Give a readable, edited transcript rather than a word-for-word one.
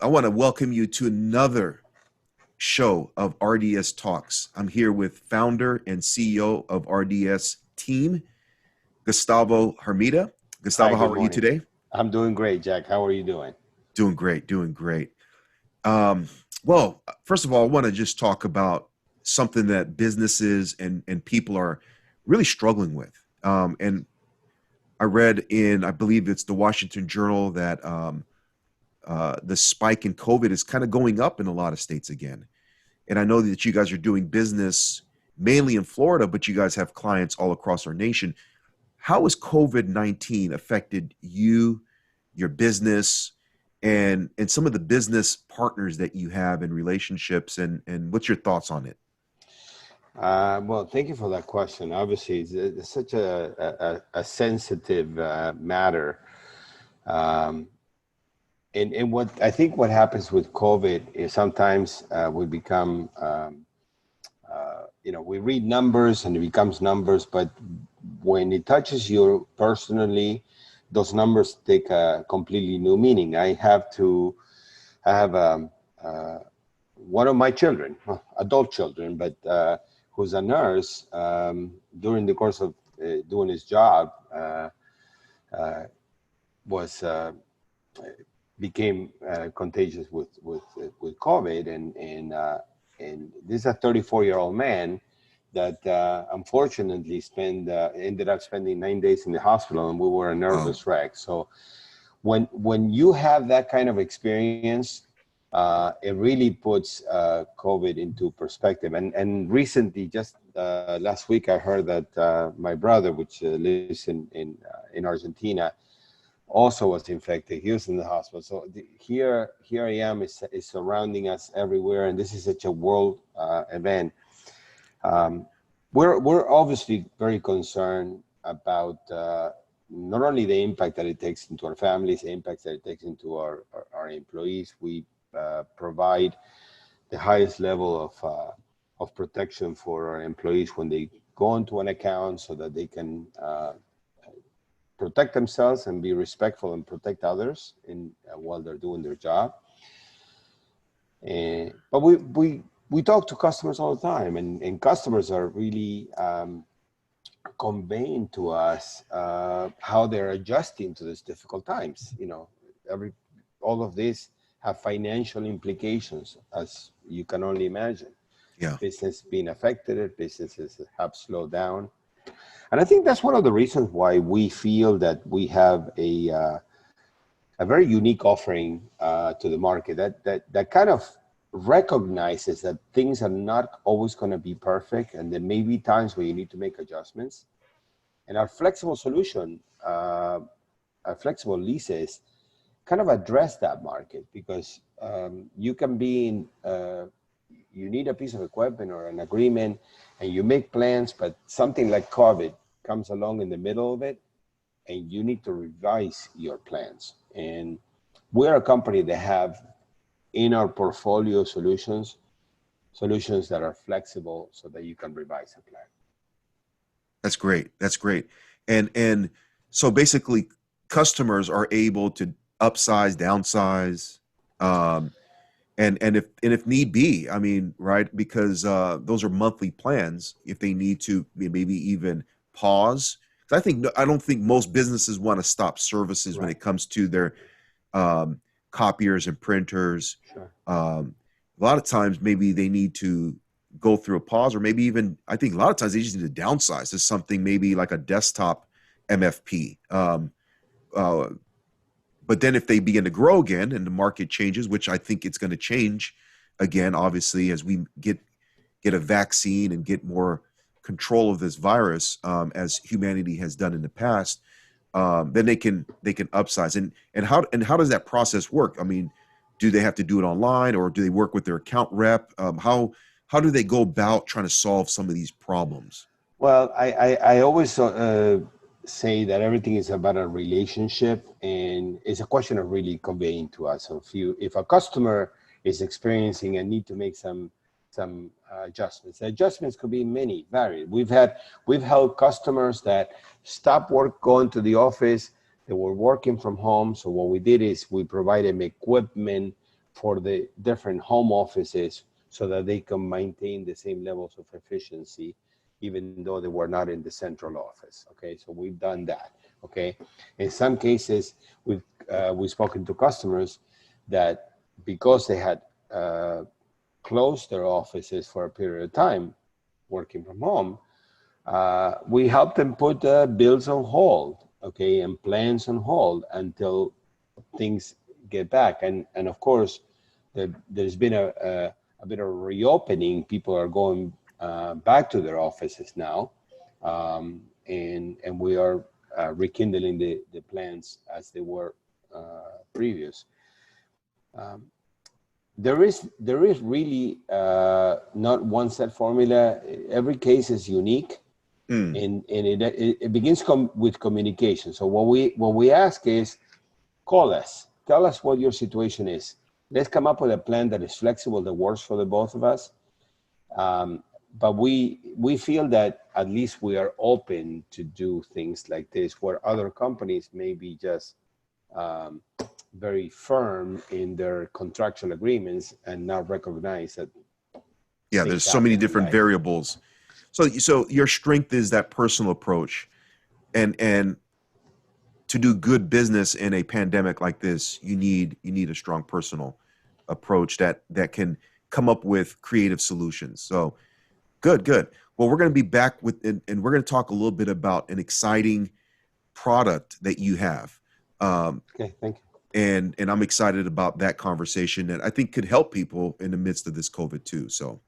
want to welcome you to another show of RDS Talks. I'm here with founder and CEO of RDS Team, Gustavo Hermida. Hi, Gustavo, how good are you morning. today? I'm doing great, Jack. How are you doing? Doing great, doing great. Um, well, first of all, I want to just talk about something that businesses and people are really struggling with. And I read in, I believe it's the Washington Journal, that the spike in COVID is kind of going up in a lot of states again. And I know that you guys are doing business mainly in Florida, but you guys have clients all across our nation. How has COVID-19 affected you, your business, and some of the business partners that you have in relationships, and what's your thoughts on it? Well, thank you for that question. Obviously, it's such a sensitive matter. Um, and what I think what happens with COVID is sometimes we become, we read numbers and it becomes numbers, but when it touches you personally, those numbers take a completely new meaning. I have one of my children, adult children, but who's a nurse, during the course of doing his job, was became contagious with COVID, and this is a 34-year-old man that unfortunately ended up spending 9 days in the hospital, and we were a Oh, nervous wreck. So when you have that kind of experience, it really puts COVID into perspective. And recently, just last week, I heard that my brother, which lives in Argentina, also was infected. He was in the hospital. So here I am, is surrounding us everywhere, and this is such a world event. Um, we're obviously very concerned about not only the impact that it takes into our families, the impact that it takes into our employees. We provide the highest level of protection for our employees when they go into an account, so that they can protect themselves and be respectful and protect others while they're doing their job. But we talk to customers all the time, and customers are really conveying to us how they're adjusting to these difficult times. All of this have financial implications, as you can only imagine. yeah, Business being affected, businesses have slowed down. And I think that's one of the reasons why we feel that we have a very unique offering to the market that kind of recognizes that things are not always going to be perfect, and there may be times where you need to make adjustments. And our flexible solution, our flexible leases, kind of address that market, because you can be in, you need a piece of equipment or an agreement, and you make plans, but something like COVID comes along in the middle of it, and you need to revise your plans. And we're a company that have in our portfolio solutions that are flexible, so that you can revise a plan. that's great. That's great. And so basically, customers are able to upsize, downsize, um, and if need be, I mean, right? Because those are monthly plans. If they need to, maybe even pause. 'Cause I don't think most businesses want to stop services when Right. it comes to their um, copiers and printers. Sure. A lot of times, maybe they need to go through a pause, or maybe even, I think a lot of times they just need to downsize to something maybe like a desktop MFP. Uh, but then if they begin to grow again and the market changes, which I think it's going to change again, obviously, as we get a vaccine and get more control of this virus, as humanity has done in the past, then they can upsize. And how does that process work? I mean, do they have to do it online, or do they work with their account rep? How do they go about trying to solve some of these problems? Well, I always say that everything is about a relationship, and it's a question of really conveying to us. So if a customer is experiencing a need to make some adjustments, the adjustments could be many, varied. We've helped customers that stopped going to the office. They were working from home. So what we did is we provided them equipment for the different home offices so that they can maintain the same levels of efficiency, even though they were not in the central office. Okay, so we've done that. Okay, in some cases, we've spoken to customers that because they had closed their offices for a period of time, working from home, we helped them put bills on hold, okay, and plans on hold until things get back. And of course, there's been a bit of reopening. People are going back to their offices now, and we are rekindling the plans as they were previous. There is really not one set formula. Every case is unique, and it begins with communication. So what we ask is, call us, tell us what your situation is. Let's come up with a plan that is flexible, that works for the both of us. But we feel that at least we are open to do things like this, where other companies may be just very firm in their contractual agreements and not recognize that. Yeah, there's so many different variables. So your strength is that personal approach, and to do good business in a pandemic like this, you need a strong personal approach that can come up with creative solutions. So good. Well, we're going to be back with, and we're going to talk a little bit about an exciting product that you have. Okay, thank you. And I'm excited about that conversation that I think could help people in the midst of this COVID too. So